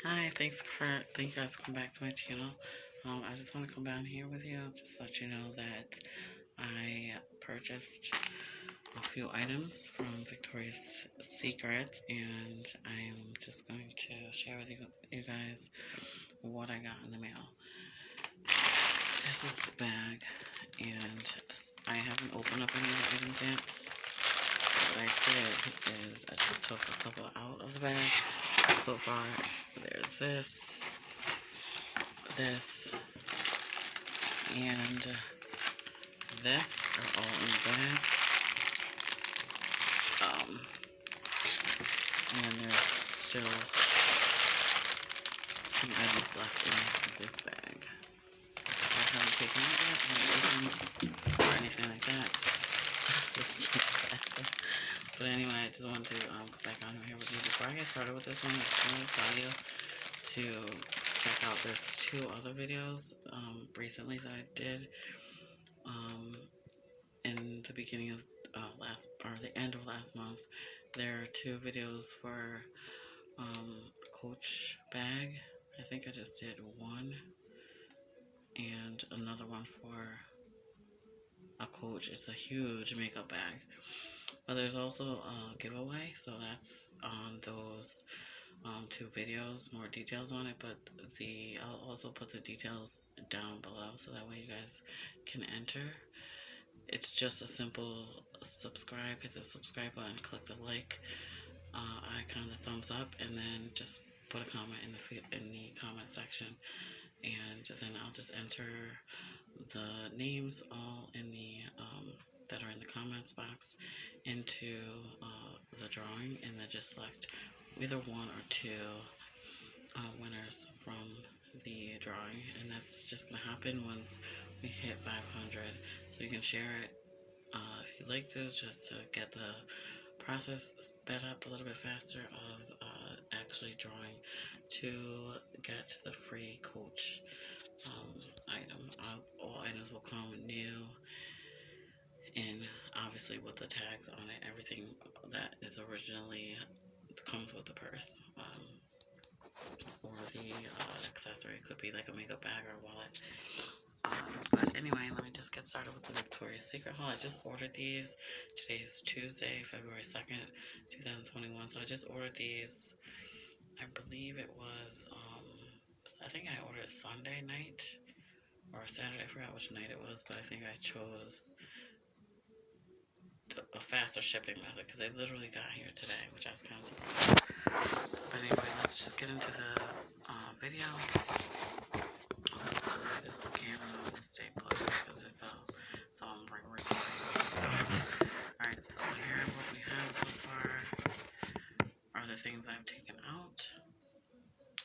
Hi, thank you guys for coming back to my channel. I just want to come down here with you, just to let you know that I purchased a few items from Victoria's Secret, and I'm just going to share with you guys what I got in the mail. This is the bag, and I haven't opened up any of the items yet. What I did is I just took a couple out of the bag. So far, there's this, and this are all in the bag. And then there's still some items left in this bag. I haven't taken it yet, I haven't opened or anything like that. This is a disaster. But anyway, I just wanted to come back on here with you. Before I get started with this one, I just want to tell you to check out, there's two other videos recently that I did in the beginning of the end of last month. There are two videos for Coach bag. I think I just did one, and another one for a Coach. It's a huge makeup bag. But there's also a giveaway, so that's on those two videos, more details on it, but I'll also put the details down below so that way you guys can enter. It's just a simple subscribe, hit the subscribe button, click the like icon, the thumbs up, and then just put a comment in the comment section, and then I'll just enter the names all in the that are in the comments box into the drawing, and then just select either one or two winners from the drawing, and that's just gonna happen once we hit 500. So you can share it if you'd like to, just to get the process sped up a little bit faster of actually drawing to get the free Coach item. All items will come new, and obviously with the tags on it, everything that is originally comes with the purse, or the accessory. It could be like a makeup bag or a wallet. But anyway, let me just get started with the Victoria's Secret haul. I just ordered these. Today's Tuesday, February 2nd, 2021. So I just ordered these. I believe it was, I think I ordered it Sunday night or Saturday. I forgot which night it was, but I think I chose a faster shipping method because they literally got here today, which I was kind of surprised. But anyway, let's just get into the video. Hopefully this camera will stay plugged because it fell, so I'm recording. Alright, so here what we have so far are the things I've taken out,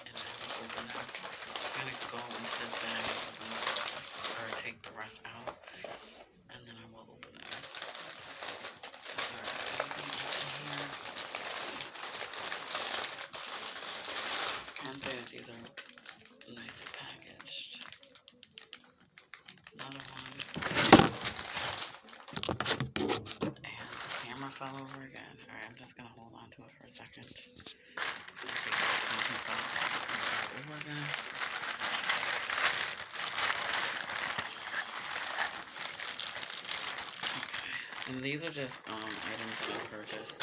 and then we'll open them. I'm just going to go into this bag and open the rest, or take the rest out, and then I will open them. I can say that these are nicely packaged. Another one. And the camera fell over again. Alright, I'm just going to hold on to it for a second. Over again. Okay. And these are just items that I purchased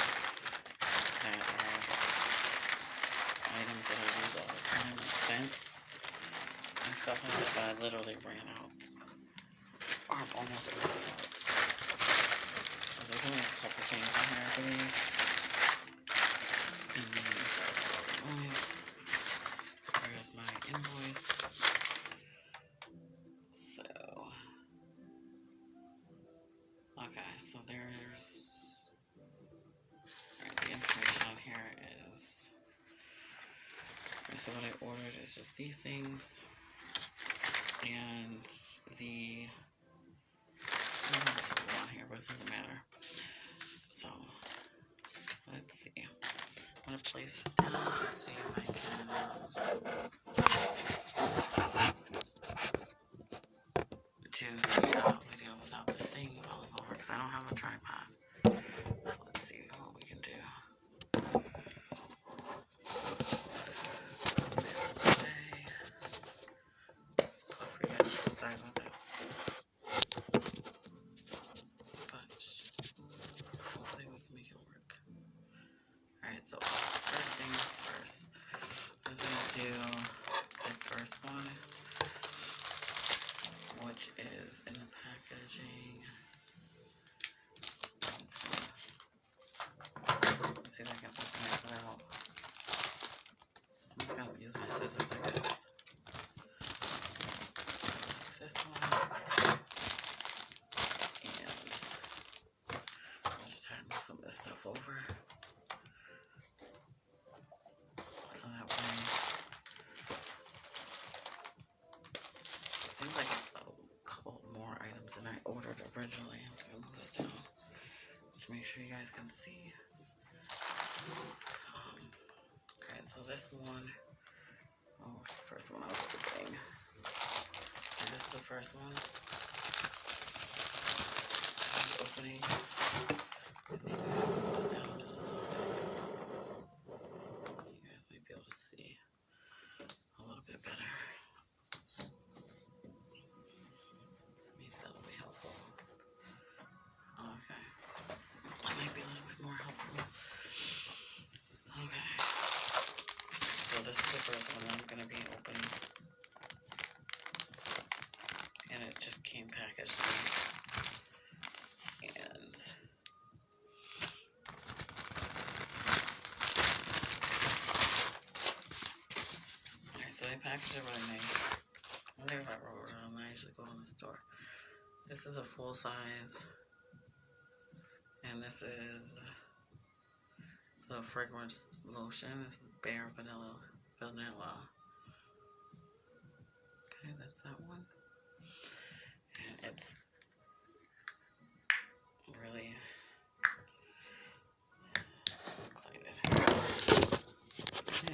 that are items that I use all the time, like scents and stuff like that, but I literally ran out. Or almost ran out. So there's only a couple things in here, I believe. And then there's my invoice. So, okay, so there's, alright, the information on here is, okay, so what I ordered is just these things, and I don't have a total on here, but it doesn't matter. So, let's see. I'm going to place this down. Let's see if I can do a video without this thing falling over, because I don't have a tripod. So let's see what we can do. do this first one, which is in the packaging. Let's see if I can open it without. I'm just gonna use my scissors, I guess. This one, and I'll just try to move some of this stuff over, so that way it seems like a couple more items than I ordered originally. I'm just gonna move this down. Let's make sure you guys can see. Alright, so this one, first one I was opening. And this is the first one I was opening. This down just a little bit. You guys might be able to see a little bit better. Maybe that'll be helpful. Okay. That might be a little bit more helpful. Okay. So this is the first one I'm going to be opening. And it just came packaged nice. And alright, so they packaged it really nice. I wonder if I wrote it on. I usually go in the store. This is a full size. And this is the fragrance lotion. This is Bare Vanilla. Okay, that's that one. And it's really excited. Okay,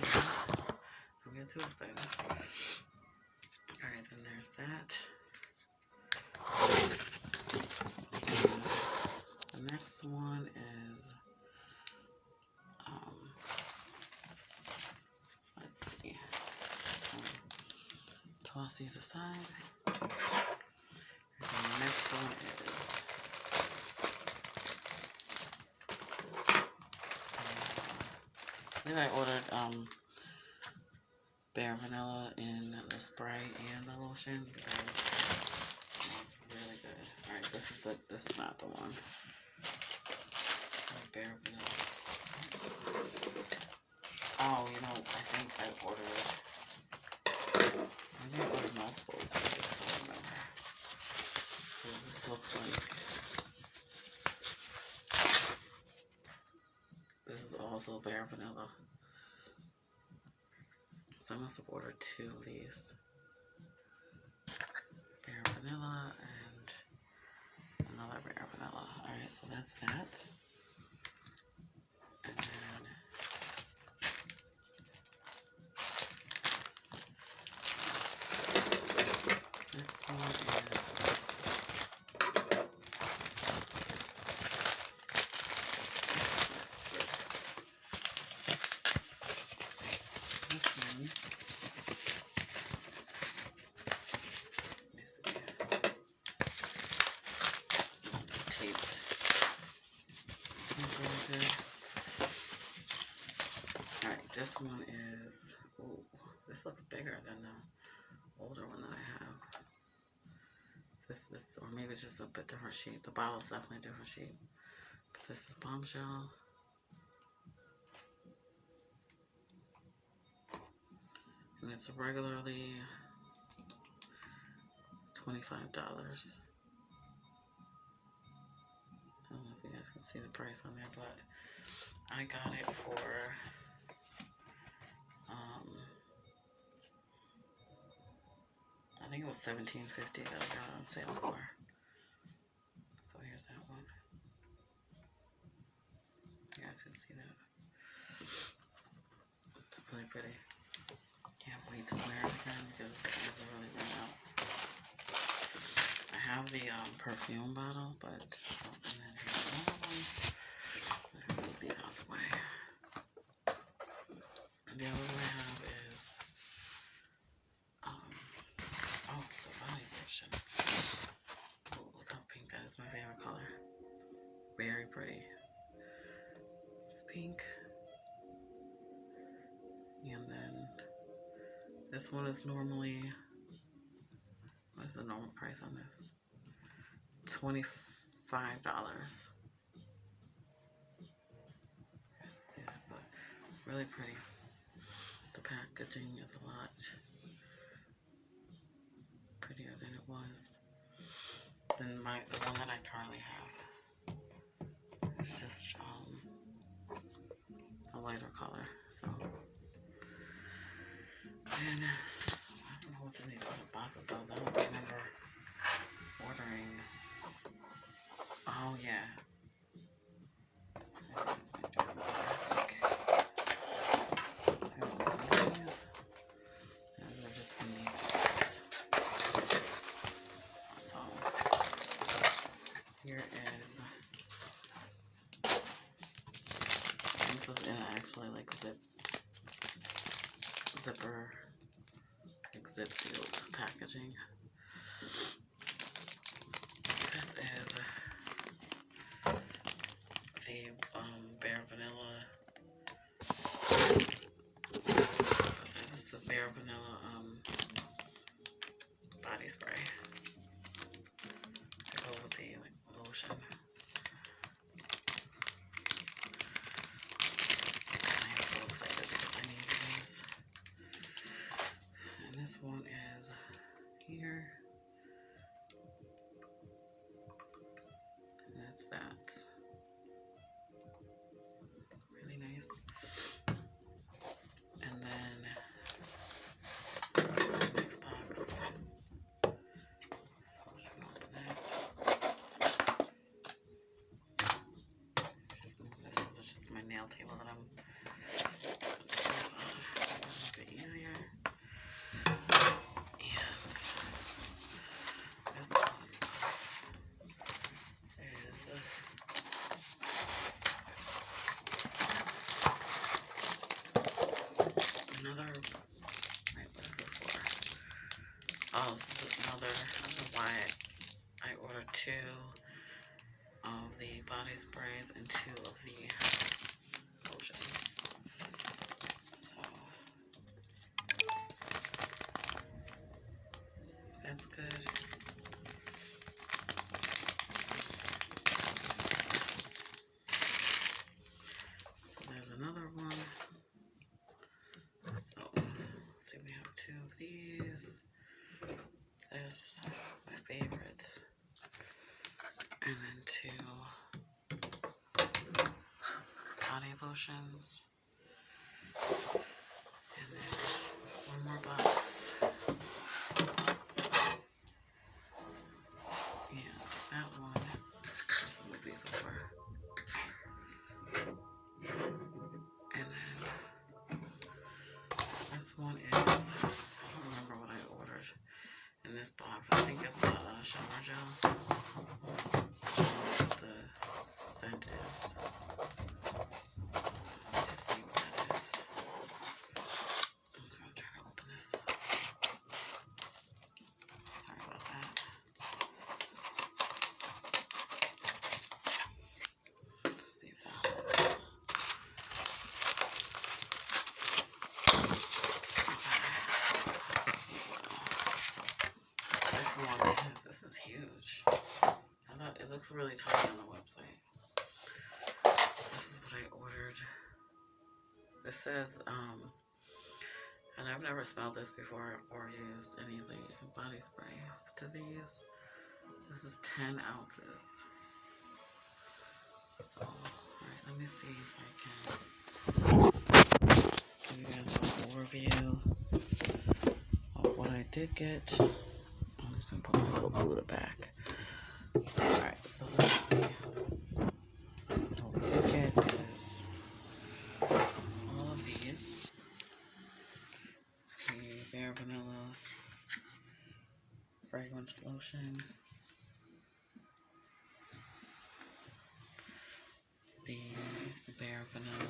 don't get too excited. Alright, then there's that. And the next one is let's see. Toss these aside. And the next one is I think I ordered Bare Vanilla in the spray and the lotion because it smells really good. Alright, this is not the one. Bare Vanilla. Oops. Oh, you know, I think I ordered multiples. I just don't remember. Because this looks like this is also Bare Vanilla. So I must have ordered 2 of these. Bare Vanilla and another Bare Vanilla. Alright, so that's that. And then next one is this one. Let me see. It's taped. Alright, this one is, ooh, this looks bigger than the older one that I have. This, or maybe it's just a bit different shape. The bottle's definitely a different shape. But this is Bombshell. And it's regularly $25. I don't know if you guys can see the price on there, but I got it for I think it was $17.50 that I got on sale for. So here's that one. You guys can see that. It's really pretty. Can't wait to wear it again because I never really ran out. I have the perfume bottle, but and then here's another one. I'm just gonna move these out the way. And the other one I have is the body lotion. Oh, look how pink that is. My favorite color. Very pretty. It's pink. And then This one is normally, what is the normal price on this? $25. See that, but really pretty. The packaging is a lot prettier than it was than the one that I currently have. It's just a lighter color. So, and I don't know what's in these other boxes. I don't remember ordering. Oh yeah. And they're just in these boxes. So here is. This is in actually like zipper, like zip sealed packaging. This is the Bare Vanilla. This is the Bare Vanilla body spray to go with the lotion. I am so excited because I need these. And this one is here. And that's that. Really nice. And then the next box. So I'm just gonna open that. This is just my nail table that I'm putting this on. A bit easier. And this one is another. Wait, what is this for? Oh, this is another. I don't know why I ordered 2 of the body sprays and 2 of the lotions. So that's good. So there's another one. So let's see, we have 2 of these. This, my favorites. And then 2 body lotions. And then 1 more box. And that one, let's move these over. And then this one is, I don't remember what I ordered in this box. I think it's a shower gel. The scent is. Let's see what that is. I'm just gonna try to open this. Sorry about that. Let's see if that helps. This is huge. I thought it looks really tiny on the website. This is what I ordered. This says, and I've never smelled this before or used any of the body spray to these. This is 10 ounces. So, alright, let me see if I can give you guys an overview of what I did get. I'm just gonna put my little Buddha back. Alright, so let's see. What we did get is all of these. The Bare Vanilla fragrance lotion. The Bare Vanilla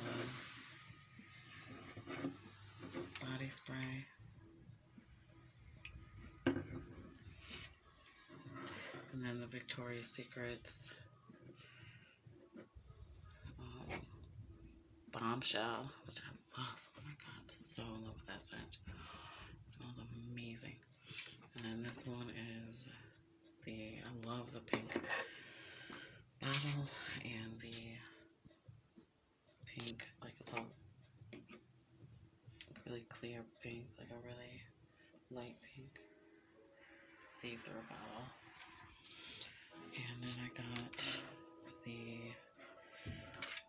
body spray. And then the Victoria's Secrets Bombshell, which I love. Oh my god, I'm so in love with that scent. Smells amazing. And then this one is I love the pink bottle and the pink, like it's a really clear pink, like a really light pink see-through bottle. And then I got the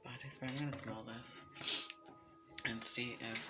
body spray. I'm gonna smell this and see if